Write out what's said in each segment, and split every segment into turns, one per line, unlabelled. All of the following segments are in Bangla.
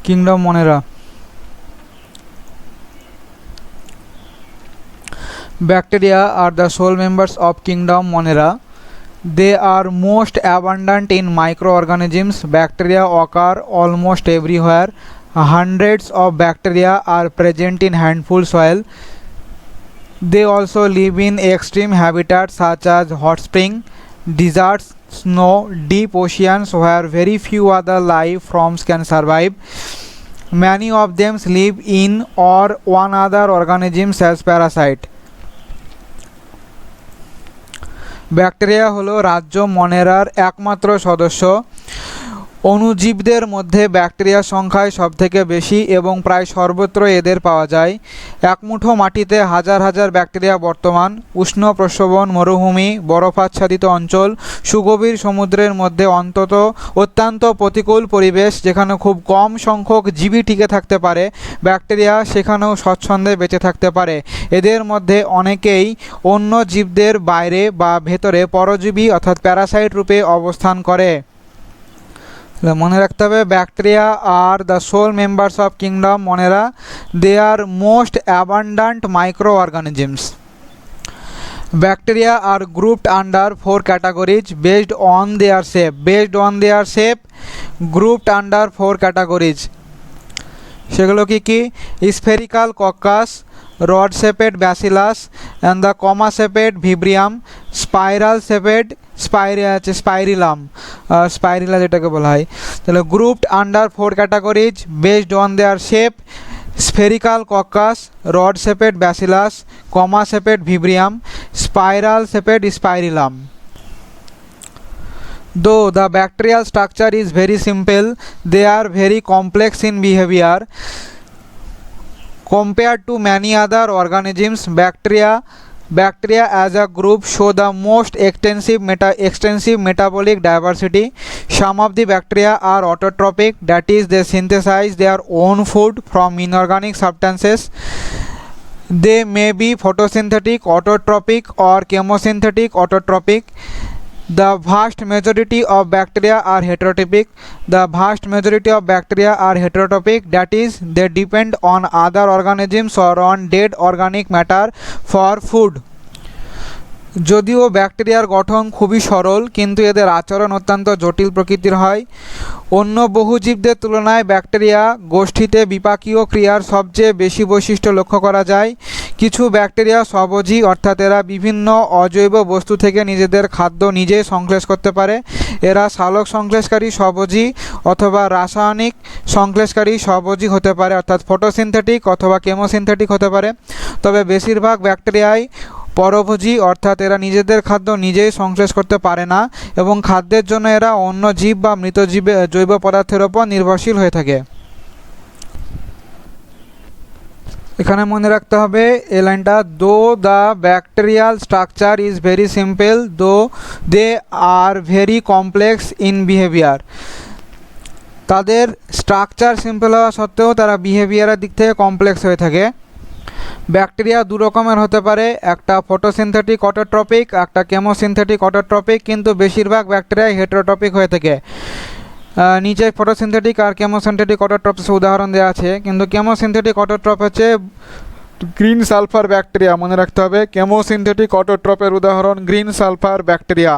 Kingdom Monera. Bacteria are the sole members of Kingdom Monera. They are most abundant in microorganisms. Bacteria occur almost everywhere. Hundreds of bacteria are present in handful soil. They also live in extreme habitats such as hot spring, deserts, snow, deep oceans where very few other life forms can survive. Many of them live in or on other organisms as parasite. Bacteria হলো রাজ্য মনেরার একমাত্র সদস্য। অণুজীবদের মধ্যে ব্যাকটেরিয়ার সংখ্যায় সবথেকে বেশি এবং প্রায় সর্বত্র এদের পাওয়া যায়। এক মুঠো মাটিতে হাজার হাজার ব্যাকটেরিয়া বর্তমান। উষ্ণ প্রস্রবণ মরুভূমি, বরফাচ্ছাদিত অঞ্চল, সুগভীর সমুদ্রের মধ্যে অত্যন্ত প্রতিকূল পরিবেশ যেখানে খুব কম সংখ্যক জীবী টিকে থাকতে পারে, ব্যাকটেরিয়া সেখানেও স্বচ্ছন্দে বেঁচে থাকতে পারে। এদের মধ্যে অনেকেই অন্য জীবদের বাইরে বা ভেতরে পরজীবী অর্থাৎ প্যারাসাইট রূপে অবস্থান করে। মনে রাখতে হবে ব্যাকটেরিয়া আর the sole members of kingdom Monera. They are most abundant micro organisms. Bacteria are grouped under 4 categories based on their shape. Grouped under 4 categories. সেগুলো কি? Spherical coccus, rod shaped bacillus and the comma shaped vibrio, spiral shaped spirillum, spirilla যেটাকে বলা হয়। তাহলে grouped under 4 categories based on their shape: spherical coccus, rod shaped bacillus, comma shaped vibrium, spiral shaped spirillum. Though the bacterial structure is very simple, they are very complex in behavior. Compared to many other organisms, Bacteria as a group show the most extensive metabolic diversity. Some of the bacteria are autotrophic, that is, they synthesize their own food from inorganic substances. They may be photosynthetic autotrophic or chemosynthetic autotrophic. The vast majority of bacteria are heterotrophic. That is, they depend on other organisms or on dead organic matter for food. যদিও ব্যাকটেরিয়ার গঠন খুবই সরল, কিন্তু এদের আচরণ অত্যন্ত জটিল প্রকৃতির হয়। অন্য বহু জীবদের তুলনায় ব্যাকটেরিয়া গোষ্ঠীতে বিপাকীয় ক্রিয়ার সবচেয়ে বেশি বৈশিষ্ট্য লক্ষ্য করা যায়। কিছু ব্যাকটেরিয়া স্বভোজী, অর্থাৎ এরা বিভিন্ন অজৈব বস্তু থেকে নিজেদের খাদ্য নিজেই সংশ্লেষ করতে পারে। এরা সালোক সংশ্লেষকারী স্বভোজী অথবা রাসায়নিক সংশ্লেষকারী স্বভোজী হতে পারে, অর্থাৎ ফটোসিনথেটিক অথবা কেমোসিনথেটিক হতে পারে। তবে বেশিরভাগ ব্যাকটেরিয়াই পরভোজী, অর্থাৎ এরা নিজেদের খাদ্য নিজেই সংশ্লেষ করতে পারে না এবং খাদ্যের জন্য এরা অন্য জীব বা মৃত জৈব পদার্থের ওপর নির্ভরশীল হয়ে থাকে। এখানে মনে রাখতে হবে এই লাইনটা, though the bacterial structure is very simple, though they are very complex in behaviour. তাদের স্ট্রাকচার সিম্পল হওয়া সত্ত্বেও তারা বিহেভিয়ারের দিক থেকে কমপ্লেক্স হয়ে থাকে। ব্যাকটেরিয়া দু রকমের হতে পারে, একটা ফটোসিনথেটিক অটোট্রপিক, একটা কেমোসিনথেটিক অটোট্রপিক, কিন্তু বেশিরভাগ ব্যাকটেরিয়া হেটারোট্রপিক হয়ে থাকে। নিচে ফটোসিনথেটিক আর কেমোসিনথেটিক অটোট্রপসের উদাহরণ দেওয়া আছে, কিন্তু কেমোসিনথেটিক অটোট্রপ হচ্ছে গ্রিন সালফার ব্যাকটেরিয়া। মনে রাখতে হবে কেমোসিনথেটিক অটোট্রপের উদাহরণ গ্রিন সালফার ব্যাকটেরিয়া।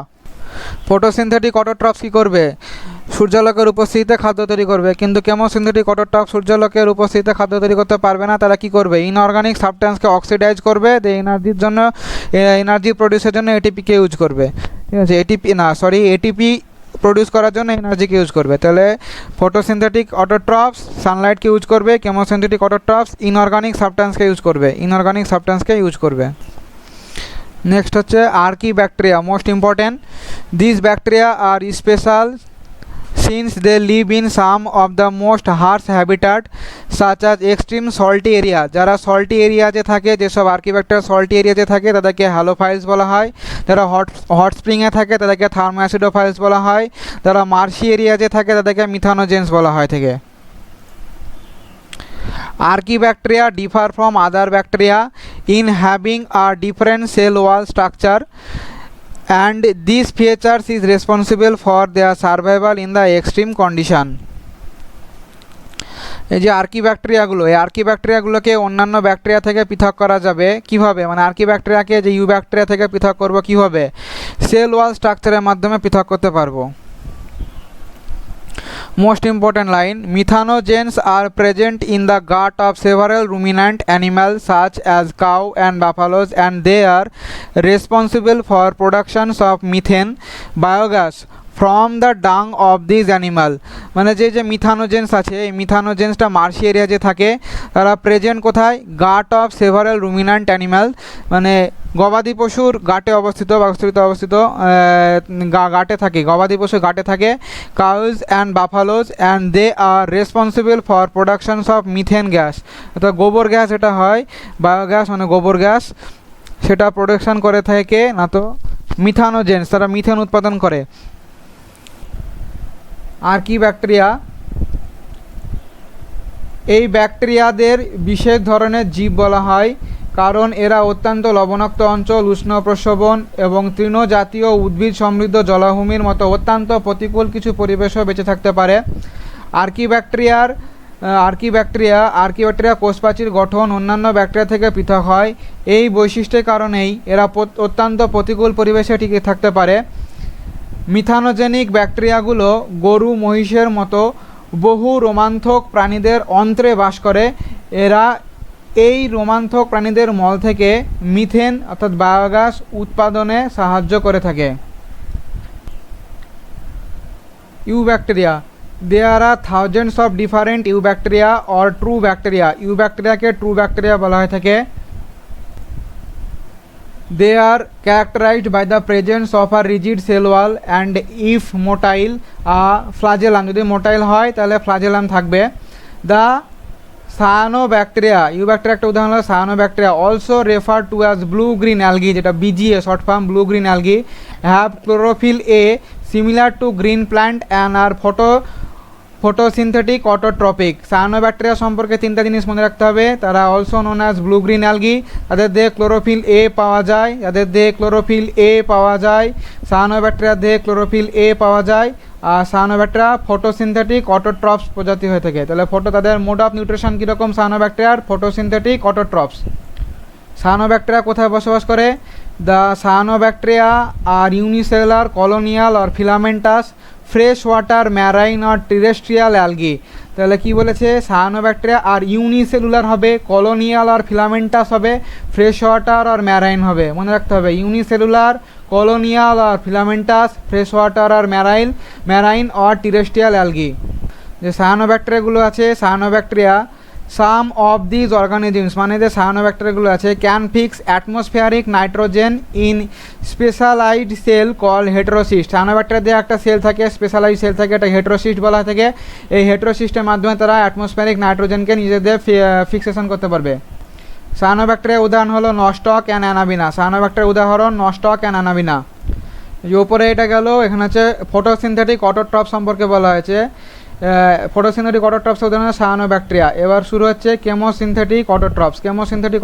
ফটোসিনথেটিক অটোট্রপস কী করবে? সূর্যালোকের উপস্থিতিতে খাদ্য তৈরি করবে, কিন্তু কেমোসিনথেটিক অটোট্রপ সূর্যালোকের উপস্থিতিতে খাদ্য তৈরি করতে পারবে না। তারা কি করবে? ইনঅর্গানিক সাবস্ট্যান্সকে অক্সিডাইজ করবে, এনার্জির জন্য এনার্জি প্রডিউসের জন্য এটিপিকে ইউজ করবে। ঠিক আছে, এটিপি প্রডিউস করার জন্য এনার্জিকে ইউজ করবে। তাহলে ফটোসিনথেটিক অটোট্রপস সানলাইটকে ইউজ করবে, কেমোসিনথেটিক অটোট্রপস ইনঅর্গানিক সাবস্ট্যান্সকে ইউজ করবে। নেক্সট হচ্ছে archaebacteria, most important. This bacteria are special since they live in some of the most harsh habitat such as extreme salty area. যারা সল্টি এরিয়াতে থাকে, যেসব আর্কিব্যাকটেরিয়া সল্টি এরিয়াতে থাকে তাদেরকে হ্যালোফাইলস বলা হয়। যারা হট স্প্রিংয়ে থাকে তাদেরকে থার্মোঅ্যাসিডোফাইলস বলা হয়। যারা মার্শি এরিয়াতে থাকে তাদেরকে মিথানোজেন্স বলা হয় থাকে। Archaebacteria differ from other bacteria in having a different cell wall structure, and these features is responsible for their survival in the extreme condition. এই যে আর্কি ব্যাকটেরিয়াগুলো, এই আর্কি ব্যাকটেরিয়াগুলোকে অন্যান্য ব্যাকটেরিয়া থেকে পৃথক করা যাবে কিভাবে, মানে আর্কি ব্যাকটেরিয়াকে যে ইউ ব্যাকটেরিয়া থেকে পৃথক করব কিভাবে, সেল ওয়াল স্ট্রাকচারের মাধ্যমে পৃথক করতে পারবো। Most important line, methanogens are present in the gut of several ruminant animals such as cow and buffaloes, and they are responsible for productions of methane biogas from the dung of these animal। মানে যে মিথানোজেন্স আছে, এই মিথানোজেন্সটা মার্শি এরিয়া যে থাকে তারা প্রেজেন্ট কোথায়, গাট অফ সেভারাল রুমিনান্ট অ্যানিমাল, মানে গবাদি পশুর গাটে অবস্থিত গাটে থাকে, গবাদি পশু গাটে থাকে, cows and buffaloes, and they are responsible for productions of methane gas, অর্থাৎ গোবর গ্যাস এটা হয়, বায়োগ্যাস মানে গোবর গ্যাস, সেটা প্রোডাকশন করে থাকে না তো মিথানোজেন্স, তারা মিথেন উৎপাদন করে। আর্কি ব্যাকটেরিয়া, এই ব্যাকটেরিয়াদের বিশেষ ধরনের জীব বলা হয় কারণ এরা অত্যন্ত লবণাক্ত অঞ্চল, উষ্ণ প্রস্রবণ এবং তৃণজাতীয় উদ্ভিদ সমৃদ্ধ জলাভূমির মতো অত্যন্ত প্রতিকূল কিছু পরিবেশেও বেঁচে থাকতে পারে। আর্কি ব্যাকটেরিয়া কোষপ্রাচীর গঠন অন্যান্য ব্যাকটেরিয়া থেকে পৃথক হয়। এই বৈশিষ্ট্যের কারণেই এরা অত্যন্ত প্রতিকূল পরিবেশে টিকে থাকতে পারে। মিথানোজেনিক ব্যাকটেরিয়াগুলো গরু মহিষের মতো বহু রোমান্থক প্রাণীদের অন্ত্রে বাস করে। এরা এই রোমান্থক প্রাণীদের মল থেকে মিথেন অর্থাৎ বায়োগ্যাস উৎপাদনে সাহায্য করে থাকে। Eubacteria, there are thousands of different eubacteria or true bacteria. ইউব্যাকটেরিয়াকে ট্রু ব্যাকটেরিয়া বলা হয়ে থাকে। They are characterized by the presence of a rigid cell wall and if motile flagellum, যদি motile হয় তাহলে flagellum থাকবে। The cyanobacteria, ইউব্যাকটেরিয়া একটা উদাহরণ হলো cyanobacteria, also referred to as blue green algae, যেটা BGA short form, blue green algae, have chlorophyll A similar to green plant and are photosynthetic autotrophic. Cyanobacteria সম্পর্কে তিনটা জিনিস মনে রাখতে হবে, তারা also known as blue green algae, তাদের দেহে ক্লোরোফিল এ পাওয়া যায়, সায়ানোব্যাকটেরিয়ার দেহে ক্লোরোফিল এ পাওয়া যায়, আর সায়ানোব্যাকটেরিয়া ফটোসিনথেটিক অটোট্রপস প্রজাতি হয়ে থাকে। তাহলে তাদের মোড অফ নিউট্রিশন কীরকম, সায়ানোব্যাকটেরিয়ার ফটোসিনথেটিক অটোট্রপস। সায়ানোব্যাকটেরিয়া কোথায় বসবাস করে? The cyanobacteria R unicellular, colonial R filamentous, fresh water, marine or terrestrial algae. তাহলে কি বলেছে, সায়ানোব্যাকটেরিয়া আর ইউনিসেলুলার হবে, কলোনিয়াল আর ফিলামেন্টাস হবে, ফ্রেশ ওয়াটার আর ম্যারাইন হবে। মনে রাখতে হবে unicellular, colonial R filamentous, fresh water R marine or terrestrial algae. যে সায়ানোব্যাকটেরিয়াগুলো আছে, cyanobacteria some of these organisms, মানে যে সায়ানোব্যাকটেরিয়াগুলো আছে can fix atmospheric nitrogen in specialised cell call heterocyst. Cyanobacteria দিয়ে একটা সেল থাকে, স্পেশালাইজড সেল থাকে, এটা হেটেরোসিস্ট বলা থাকে। এই হেটেরোসিস্টের মাধ্যমে তারা অ্যাটমসফিয়ারিক নাইট্রোজেনকে নিজেদের ফিক্সেশন করতে পারবে। সায়ানোব্যাকটেরিয়ার উদাহরণ হলো নস্টক অ্যান্ড অ্যানাবিনা। সায়ানোব্যাকটেরিয়ার উদাহরণ নস্টক অ্যান্ড অ্যানাবিনা। যে ওপরে এটা গেল, এখানে হচ্ছে ফটোসিনথেটিক অটোট্রপ সম্পর্কে বলা হয়েছে। ফটোসিনথেটিক অটোট্রপস উদাহরণ সায়ানোব্যাকটেরিয়া। এবার শুরু হচ্ছে chemosynthetic autotrophs. Chemosynthetic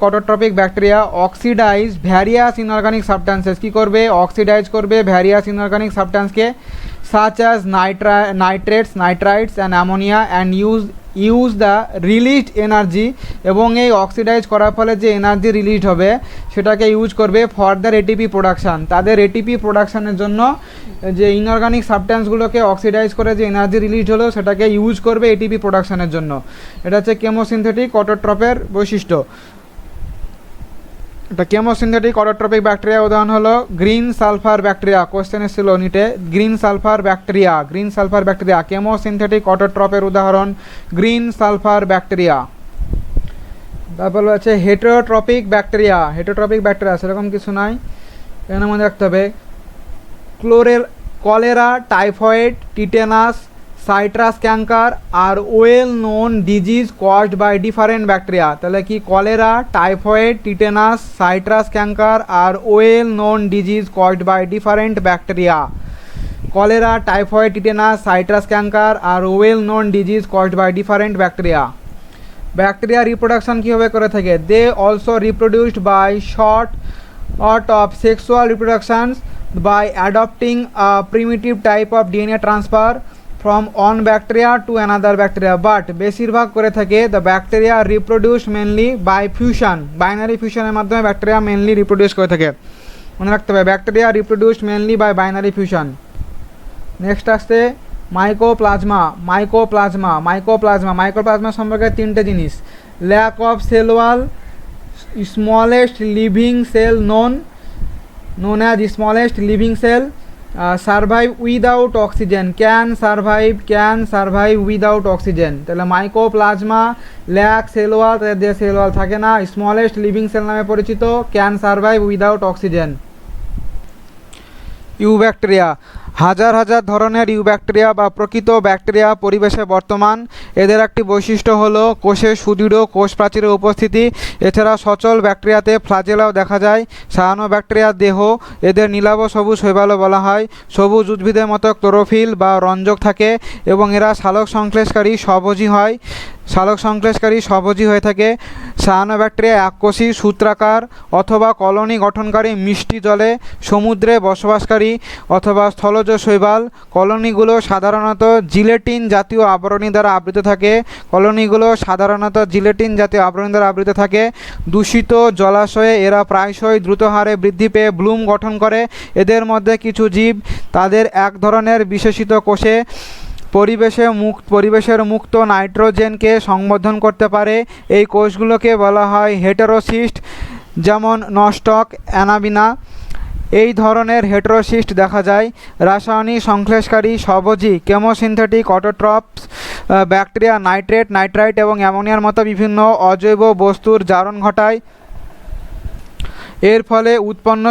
autotrophic bacteria oxidise various inorganic substances. কী করবে? অক্সিডাইজ করবে ভ্যারিয়াস ইনঅর্গানিক সাবস্ট্যান্সকে, such as nitrates, nitrites and ammonia, and use the released energy, এবং এই অক্সিডাইজ করার ফলে যে এনার্জি রিলিজড হবে সেটাকে ইউজ করবে ফার্দার এটিপি প্রোডাকশান। তাদের এটিপি প্রোডাকশানের জন্য যে ইনঅর্গানিক সাবস্ট্যান্সগুলোকে অক্সিডাইজ করে যে এনার্জি রিলিজড হলো সেটাকে ইউজ করবে এটিপি প্রোডাকশানের জন্য। এটা হচ্ছে কেমোসিনথেটিক অটোট্রপের বৈশিষ্ট্য। এটা কেমোসিনথেটিক অটোট্রপিক ব্যাকটেরিয়া উদাহরণ হলো গ্রিন সালফার ব্যাকটেরিয়া। কোশ্চেন এসেছিল নিটে, গ্রিন সালফার ব্যাকটেরিয়া কেমোসিনথেটিক অটোট্রপের উদাহরণ গ্রিন সালফার ব্যাকটেরিয়া। তারপর হচ্ছে হেটেরোট্রপিক ব্যাকটেরিয়া সেরকম কিছু নাই, এখানে মনে রাখতে হবে cholera, typhoid, tetanus, citrus canker are well known disease caused by different bacteria. তাহলে কি, cholera, typhoid, tetanus, citrus canker are well known disease caused by different bacteria. Cholera, typhoid, tetanus, citrus canker are well known disease caused by different bacteria. Bacteria reproduction কীভাবে করে থাকে? They also reproduced by sort of sexual reproductions by adopting a primitive type of DNA transfer from one bacteria to another bacteria, but বেশিরভাগ করে থাকে the bacteria reproduce mainly by fission, binary ফিউশনের মাধ্যমে ব্যাকটেরিয়া মেনলি রিপ্রোডিউস করে থাকে। মনে রাখতে হবে bacteria reproduce mainly by binary fission. Next আসছে মাইকোপ্লাজমা। মাইকোপ্লাজমা মাইকোপ্লাজমা মাইকোপ্লাজমা সম্পর্কে তিনটে জিনিস: lack of cell wall, smallest living cell known as smallest living cell, survive without oxygen, can survive without oxygen। তাহলে মাইকোপ্লাজমা, ল্যাক সেল ওয়াল, তাদের সেল ওয়াল থাকে না, স্মলেস্ট লিভিং সেল নামে পরিচিত, can survive without oxygen. Eubacteria, হাজার হাজার ধরনের ইউব্যাকটেরিয়া বা প্রকৃত ব্যাকটেরিয়া পরিবেশে বর্তমান। এদের একটি বৈশিষ্ট্য হলো কোষে সুদৃঢ় কোষ প্রাচীরের উপস্থিতি। এছাড়া সচল ব্যাকটেরিয়াতে ফ্লাজেলাও দেখা যায়। সায়ানো ব্যাকটেরিয়ার দেহ, এদের নীলাভ সবুজ শৈবালও বলা হয়। সবুজ উদ্ভিদের মতো ক্লোরোফিল বা রঞ্জক থাকে এবং এরা সালোক সংশ্লেষকারী স্বভোজী হয়ে থাকে। সায়ানো ব্যাকটেরিয়া এককোষী, সূত্রাকার অথবা কলোনি গঠনকারী, মিষ্টি জলে, সমুদ্রে বসবাসকারী অথবা স্থলজ শৈবাল। কলোনিগুলো সাধারণত জিলেটিন জাতীয় আবরণী দ্বারা আবৃত থাকে। দূষিত জলাশয়ে এরা প্রায়শই দ্রুত হারে বৃদ্ধি পেয়ে ব্লুম গঠন করে। এদের মধ্যে কিছু জীব তাদের এক ধরনের বিশেষিত কোষে পরিবেশের মুক্ত নাইট্রোজেনকে সংবর্ধন করতে পারে। এই কোষগুলোকে বলা হয় হেটেরোসিস্ট, যেমন নস্টক, অ্যানাবিনা। এই ধরনের হেটেরোসিস্ট দেখা যায়। রাসায়নিক সংশ্লেষকারী স্বভোজী কেমোসিনথেটিক অটোট্রপস ব্যাকটেরিয়া নাইট্রাইট এবং অ্যামোনিয়ার মতো বিভিন্ন অজৈব বস্তুর জারণ ঘটায়। এর ফলে উৎপন্ন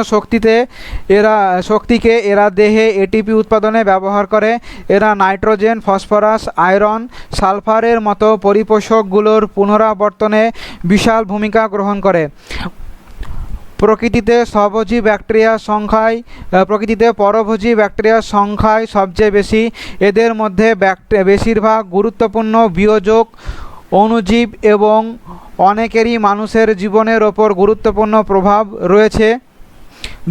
শক্তিকে এরা দেহে এটিপি উৎপাদনে ব্যবহার করে। এরা নাইট্রোজেন, ফসফরাস, আয়রন, সালফারের মতো পরিপোষকগুলোর পুনরাবর্তনে বিশাল ভূমিকা গ্রহণ করে। প্রকৃতিতে পরভোজী ব্যাকটেরিয়ার সংখ্যায় সবচেয়ে বেশি। এদের মধ্যে বেশিরভাগ গুরুত্বপূর্ণ বিয়োজক, অণুজীব এবং অনেকেরই মানুষের জীবনের ওপর গুরুত্বপূর্ণ প্রভাব রয়েছে।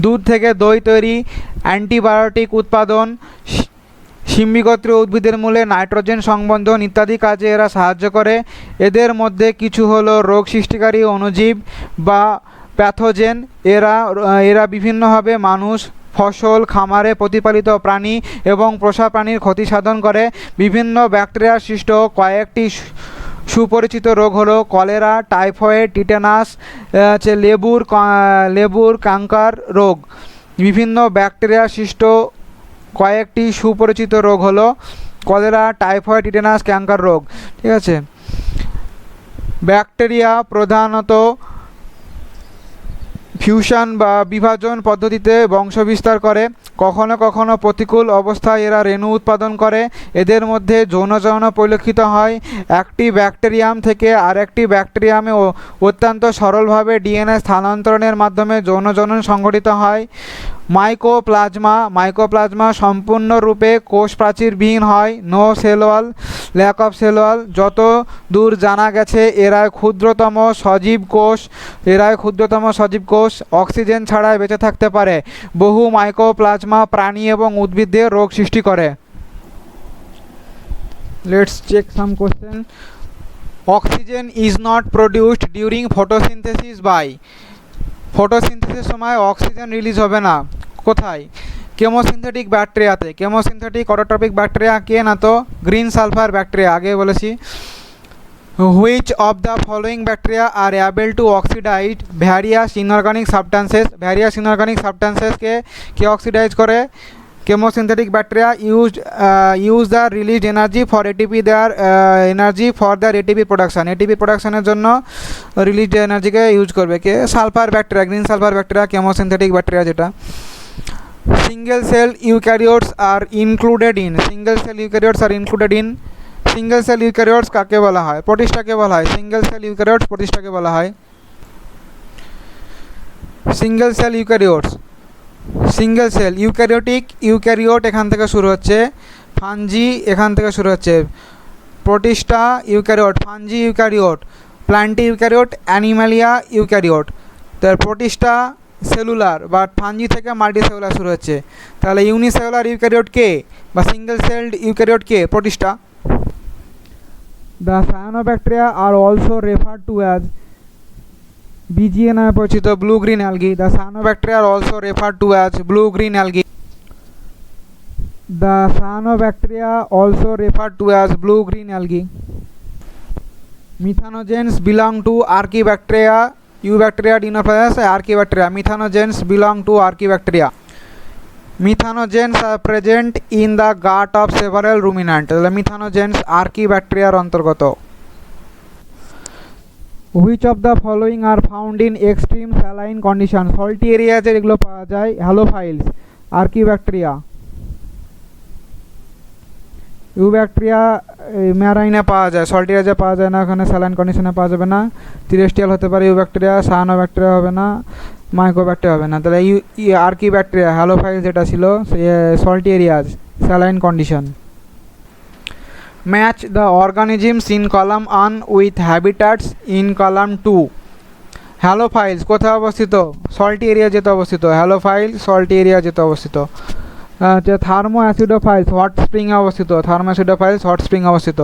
দুধ থেকে দই তৈরি, অ্যান্টিবায়োটিক উৎপাদন, শিম্বিগোত্রীয় উদ্ভিদের মূলে নাইট্রোজেন সংবন্ধন ইত্যাদি কাজে এরা সাহায্য করে। এদের মধ্যে কিছু হলো রোগ সৃষ্টিকারী অণুজীব বা প্যাথোজেন। এরা বিভিন্নভাবে মানুষ, ফসল, খামারে প্রতিপালিত প্রাণী এবং পোষা প্রাণীর ক্ষতি সাধন করে। বিভিন্ন ব্যাকটেরিয়া সৃষ্ট কয়েকটি সুপরিচিত রোগ হলো কলেরা, টাইফয়েড, টিটেনাস, লেবুর ক্যাঙ্কার রোগ। বিভিন্ন ব্যাকটেরিয়া সৃষ্ট কয়েকটি সুপরিচিত রোগ হলো কলেরা, টাইফয়েড, টিটেনাস, ক্যাঙ্কার রোগ। ঠিক আছে। ব্যাকটেরিয়া প্রধানত ফিউশন বা বিভাজন পদ্ধতিতে বংশবিস্তার করে। কখনো কখনো প্রতিকূল অবস্থায় এরা রেণু উৎপাদন করে। এদের মধ্যে যৌনচয়ন পরিলক্ষিত হয়। একটি ব্যাকটেরিয়াম থেকে আরেকটি ব্যাকটেরিয়ামে অত্যন্ত সরলভাবে ডিএনএ স্থানান্তরণের মাধ্যমে যৌনজনন সংঘটিত হয়। মাইকোপ্লাজমা সম্পূর্ণরূপে কোষ প্রাচীরবিহীন হয়, ল্যাক অফ সেল ওয়াল। যত দূর জানা গেছে এরাই ক্ষুদ্রতম সজীব কোষ, অক্সিজেন ছাড়াই বেঁচে থাকতে পারে। বহু মাইকোপ্লাজমা প্রাণী এবং উদ্ভিদে রোগ সৃষ্টি করে। Let's check some question. Oxygen is not produced during photosynthesis by. ফটোসিনথেসিসের সময় অক্সিজেন রিলিজ হবে না। কোথায়? কেমোসিনথেটিক ব্যাকটেরিয়াতে। কেমোসিনথেটিক অটোট্রপিক ব্যাকটেরিয়া কে না তো গ্রিন সালফার ব্যাকটেরিয়া, আগে বলেছি। Which of the following bacteria are able to oxidize various inorganic substances? K oxidise করে? chemosynthetic bacteria use the released energy for ATP their ATP production। ATP প্রোডাকশনের জন্য রিলিজড এনার্জিকে ইউজ করবে কে? Sulphur bacteria, green sulphur bacteria, chemosynthetic bacteria যেটা। Single cell eukaryotes are included in. Single cell eukaryotes কাকে বলা হয়? প্রোটিস্টাকে বলা হয়। সিঙ্গেল সেল ইউক্যারিওটস প্রোটিস্টাকে বলা হয়। সিঙ্গেল সেল ইউক্যারিওট এখান থেকে শুরু হচ্ছে, ফাঞ্জি এখান থেকে শুরু হচ্ছে। Protista eukaryote, fungi eukaryote, plenty eukaryote, Animalia eukaryote. তার প্রোটিস্টা সেলুলার বা ফাঞ্জি থেকে মাল্টি সেলুলার শুরু হচ্ছে, তাহলে ইউনিসেলুলার ইউক্যারিওট কে বা single sailed eukaryote K? Protista. The cyanobacteria are also refer to as BGA নামে পরিচিত blue green algae. The cyanobacteria are also refer to as blue green algae. The cyanobacteria also refer to as blue green algae. Methanogens belong to Archaebacteria. Eubacteria dinophysis Archaebacteria. Methanogens belong to Archaebacteria. Methanogens are present in the gut of several ruminants. তাহলে Methanogens Archaebacteria এর অন্তর্গত। Which of the following are found in extreme saline condition? Salty areas এগুলো পাওয়া যায়। Halophiles Archaebacteria. ইউব্যাকটেরিয়া ম্যারাইনে পাওয়া যায়, সল্টি এরিয়াতে পাওয়া যায় না, ওখানে স্যালাইন কন্ডিশনে পাওয়া যাবে না। টেরেস্ট্রিয়াল হতে পারে ইউব্যাকটেরিয়া, সায়ানোব্যাকটেরিয়া হবে না, মাইকোব্যাকটেরিয়া হবে না। তাহলে আর্কিব্যাকটেরিয়া হ্যালোফাইল যেটা ছিল salty areas saline condition. Match the organisms in column 1 with habitats in column 2। Halophiles কোথায় অবস্থিত? সল্টি এরিয়া যেতে অবস্থিত। হ্যালোফাইল সল্টি এরিয়া যেতে অবস্থিত। থার্মো অ্যাসিডোফাইলস হট স্প্রিং অবস্থিত। থার্মো অ্যাসিডোফাইলস হট স্প্রিং অবস্থিত।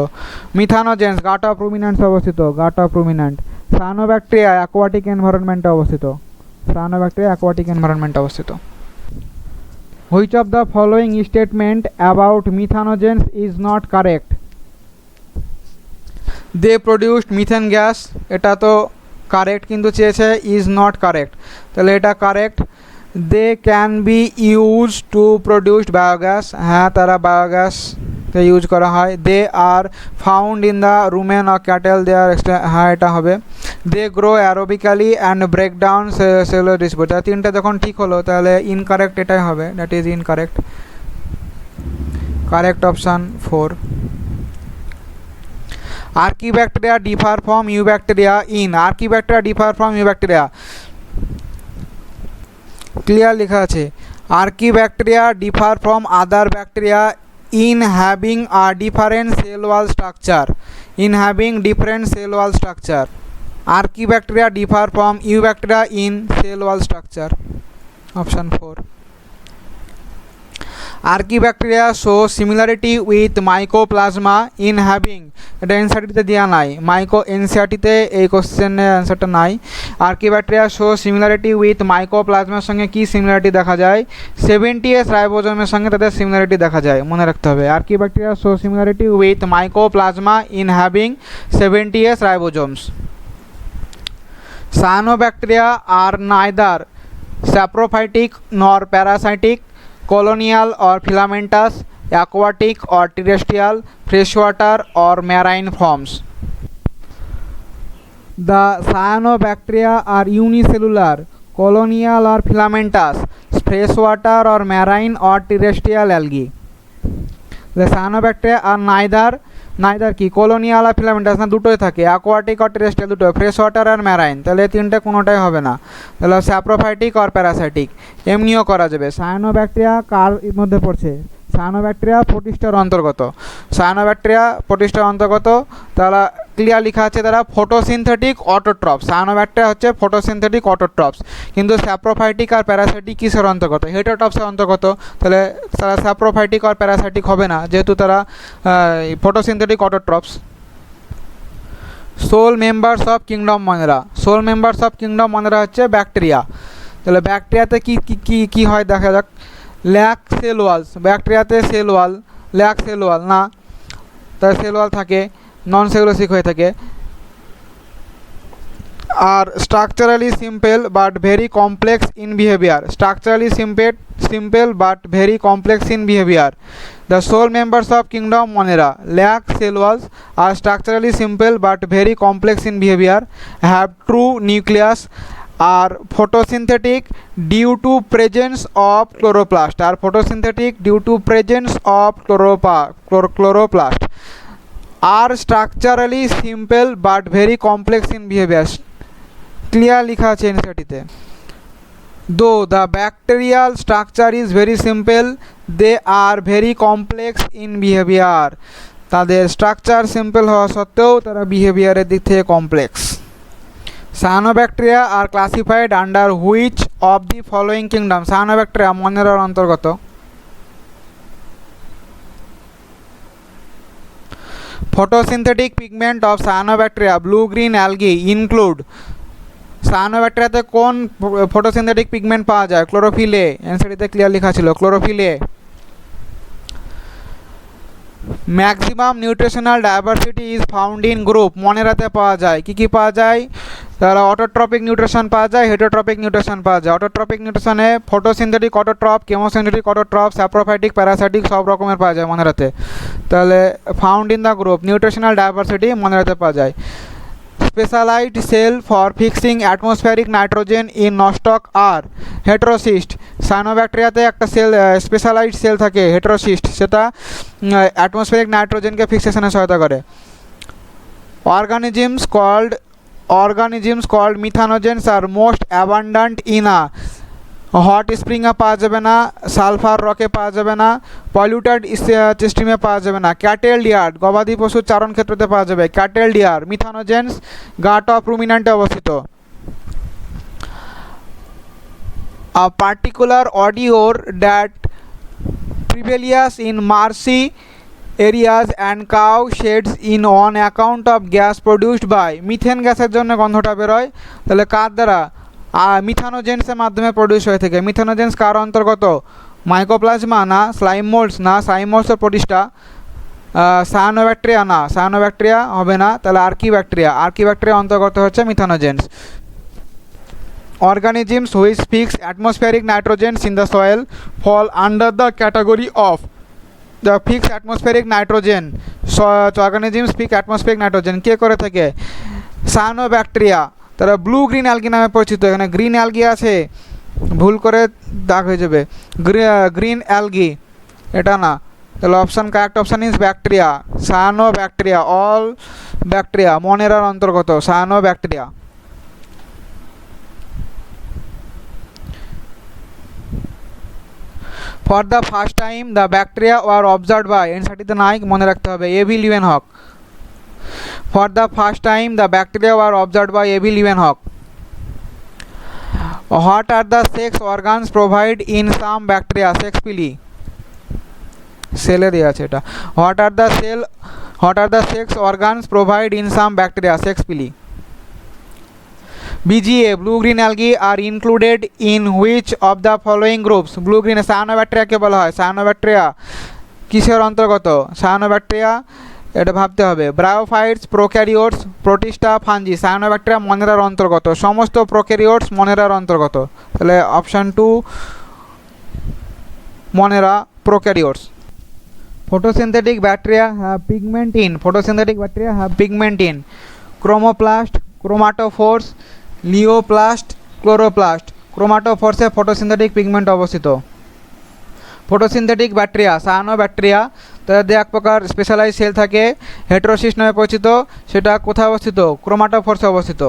মিথানোজেন্স গাট অফ রুমিন্যান্টস অবস্থিত। Gut of ruminant. Cyanobacteria aquatic এনভায়রনমেন্টে অবস্থিত। সায়ানোব্যাকটেরিয়া অ্যাকোয়াটিক এনভায়রনমেন্টে অবস্থিত। Which of the following statement about methanogens is not correct? They produced methane gas, এটা তো কারেক্ট, কিন্তু চেয়েছে ইজ নট কারেক্ট, তাহলে এটা correct. They can be use to produced biogas, হ্যাঁ তারা বায়োগ্যাসকে ইউজ করা হয়। They are found in the rumen or cattle, they are হ্যাঁ এটা হবে। They grow aerobically and break down cellular disport, তাহলে তিনটা যখন ঠিক হলো তাহলে ইনকারেক্ট এটাই হবে, that is incorrect. Correct option 4। Archaebacteria differ from Eubacteria in Archaebacteria differ from Eubacteria clear লেখা আছে। Archaebacteria differ from other bacteria in having a different cell wall structure. In having different cell wall structure. Archaebacteria differ from Eubacteria in cell wall structure. Option 4. Archaebacteria show similarity with Mycoplasma in having, এটা এনসিআরটিতে দেওয়া নাই, এনসিআরটিতে এই কোশ্চেনের অ্যান্সারটা নাই। আর্কিব্যাকটেরিয়া শো সিমিলারিটি উইথ মাইকোপ্লাজমার সঙ্গে কি সিমিলারিটি দেখা যায়? 70S রাইবোজোমের সঙ্গে তাদের সিমিলারিটি দেখা যায়, মনে রাখতে হবে। Archaebacteria show similarity with mycoplasma in having 70S ribosomes. Cyanobacteria are neither saprophytic nor parasitic, colonial or filamentous, aquatic or terrestrial, freshwater or marine forms. The cyanobacteria are unicellular, colonial or filamentous, freshwater or marine or terrestrial algae. The cyanobacteria are neither কি colonial আর filamentous না, দুটোই থাকে, aquatic আর terrestrial দুটো, freshwater আর marine, তাহলে তিনটে কোনোটাই হবে না, তাহলে স্যাপ্রোফাইটিক আর প্যারাসাইটিক। এমনিও করা যাবে। সায়ানোব্যাকটেরিয়া কার মধ্যে পড়ছে? সায়ানোব্যাকটেরিয়া প্রোটিস্টার অন্তর্গত। সায়ানোব্যাকটেরিয়া প্রোটিস্টার অন্তর্গত, তারা ক্লিয়ার লেখা আছে তারা ফটোসিনথেটিক অটোট্রপস। সায়ানোব্যাকটেরিয়া হচ্ছে ফটোসিনথেটিক অটোট্রপস, কিন্তু স্যাপ্রোফাইটিক আর প্যারাসাইটিক কিসের অন্তর্গত? হেটেরোট্রপসের অন্তর্গত, তাহলে তারা স্যাপ্রোফাইটিক আর প্যারাসাইটিক হবে না, যেহেতু তারা photosynthetic autotrophs. Sole members of kingdom Monera, sole members of kingdom Monera হচ্ছে ব্যাকটেরিয়া। তাহলে ব্যাকটেরিয়াতে কি কি কি হয় দেখা যাক। ল্যাক সেল ওয়ালস, ব্যাকটেরিয়াতে cell wall, lack cell wall না, তার সেল ওয়াল থাকে, নন সেলুলোসিক হয়ে থাকে। Are structurally simple but very complex in behaviour, structurally simple but very complex in behaviour. The sole members of kingdom Monera lack cell walls, are structurally simple but very complex in behavior, have true nucleus, are photosynthetic due to presence of chloroplast, are photosynthetic due to presence of chloroplast, are structurally simple but very complex in behavior. Clear লিখা আছে এনসিআরটিতে। Though the bacterial structure is very simple, they are very complex in behavior. তাদের স্ট্রাকচার সিম্পল হওয়া সত্ত্বেও তারা বিহেভিয়ারের দিক থেকে complex. Cyanobacteria are classified under which of the following kingdom? সায়ানোব্যাকটেরিয়া মনেরার অন্তর্গত। Photosynthetic pigment of cyanobacteria blue green algae include. সায়ানোব্যাকটেরিয়াতে কোন ফটোসিনথেটিক পিগমেন্ট পাওয়া যায়? Chlorophyll A. এনসিডিতে ক্লিয়ার লেখা ছিল chlorophyll a. Maximum nutritional diversity is found in group মনেরাতে পাওয়া যায়। কি কি পাওয়া যায়? তাহলে অটোট্রপিক নিউট্রিশন পাওয়া যায়, হেটারোট্রপিক নিউট্রিশন পাওয়া যায়। অটোট্রপিক নিউট্রিশনে photosynthetic autotroph, chemosynthetic autotroph, saprophytic, parasitic সব রকমের পাওয়া যায় মনেরাতে। তাহলে found in the group nutritional diversity মনেরাতে পাওয়া যায়। Specialised cell for fixing atmospheric nitrogen in Nostoc are heterocyst. সায়ানোব্যাকটেরিয়াতে একটা সেল স্পেশালাইজড সেল থাকে হেটেরোসিস্ট, সেটা অ্যাটমসফিয়ারিক নাইট্রোজেনকে ফিক্সেশনে সহায়তা করে। organisms called methanogens are most abundant in a hot স্প্রিংয়ে পাওয়া যাবে না, সালফার রকে পাওয়া যাবে না, পলিউটেড স্ট্রিমে পাওয়া যাবে না। ক্যাটেল ডিয়ার গবাদি পশুর চারণ ক্ষেত্রতে পাওয়া যাবে। ক্যাটেল ডিয়ার মিথানোজেন্স গাট অফ রুমিন্যান্টে অবস্থিত। A particular odor that prevails in marshy areas and cow sheds in on account of gas produced by methane গ্যাসের জন্য গন্ধটা বেরোয়। তাহলে কার দ্বারা? মিথানোজেন্সের মাধ্যমে প্রডিউস হয়ে থাকে। মিথানোজেন্স কার অন্তর্গত? মাইকোপ্লাজমা না, স্লাইম মোল্ডস না, স্লাইম মোল্ডসের প্রতিষ্ঠা। সায়ানোব্যাকটেরিয়া না, সায়ানোব্যাকটেরিয়া হবে না। তাহলে আর্কিব্যাকটেরিয়া অন্তর্গত হচ্ছে মিথানোজেন্স। Organisms which fix atmospheric nitrogen in the soil fall under the category of the fixed atmospheric nitrogen. So organisms fix atmospheric nitrogen কে করে থাকে? সায়ানোব্যাকটেরিয়া। তারা ব্লু গ্রিন অ্যালগি নামে পরিচিত। এখানে গ্রিন অ্যালগি আছে, ভুল করে দাগ হয়ে যাবে। গ্রিন অ্যালগি এটা না। তাহলে option correct option is bacteria, cyanobacteria. All bacteria মনেরার অন্তর্গত cyanobacteria. For the first time the bacteria were observed by এনসারটিতে নাই, মনে রাখতে হবে, A V Leeuwenhoek. For the first time the bacteria were observed by A.B. Leeuwenhoek. What are the sex organs provide in some bacteria? Sex pili cell দেয়া আছে এটা। What are the sex organs provide in some bacteria? Sex pili. BGA blue green algae are included in which of the following groups? Blue green cyanobacteria কে বলা হয়? cyanobacteria কিসের অন্তর্গত? cyanobacteria এটা ভাবতে হবে। Bryophytes, prokaryotes, protista, fungi. Cyanobacteria মনেরার অন্তর্গত। সমস্ত প্রোক্যারিওটস মনেরার অন্তর্গত। তাহলে option 2 Monera, prokaryotes. Photosynthetic bacteria have pigment in chromoplast, chromatophores, leucoplast, chloroplast. ক্রোমাটোফোর্সে ফটোসিনথেটিক পিগমেন্ট অবস্থিত। ফটোসিনথেটিক ব্যাকটেরিয়া সায়ানোব্যাকটেরিয়া তাদের এক প্রকার স্পেশালাইজ সেল থাকে হেটেরোসিস্ট নামে পরিচিত, সেটা কোথায় অবস্থিত? ক্রোমাটোফোর্সে অবস্থিত।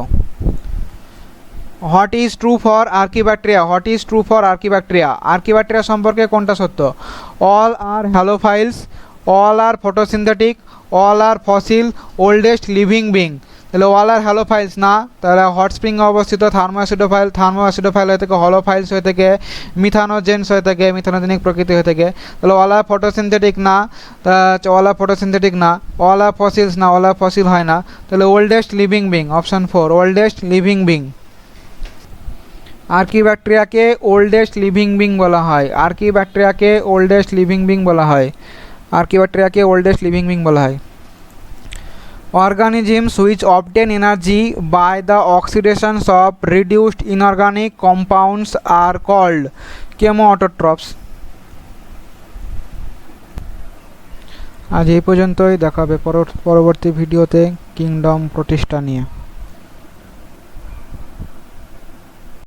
What is true for archaebacteria? Archaebacteria সম্পর্কে কোনটা সত্য? All R হ্যালোফাইলস, all are photosynthetic, all are fossil, oldest living being. তাহলে অল আর হ্যালোফাইলস না, তাহলে হট স্প্রিংয়ে অবস্থিত থার্মোঅ্যাসিডোফাইল হয়ে থাকে, হলোফাইলস হয়ে থাকে, মিথানোজেন্স হয়ে থাকে, মিথানোজেনিক প্রকৃতি হয়ে থাকে। তাহলে অল আর ফটোসিনথেটিক না, অল আর ফসিলস না, অল আর ফসিল হয় না। তাহলে oldest living being, option 4 oldest living being. আর্কিব্যাকটেরিয়াকে ওল্ডেস্ট লিভিং বিং বলা হয়। Organisms which obtain energy by the oxidations of reduced inorganic compounds are called chemoautotrophs. আজ এই পর্যন্তই, দেখা হবে পরবর্তী ভিডিওতে কিংডম প্রতিষ্ঠা নিয়ে।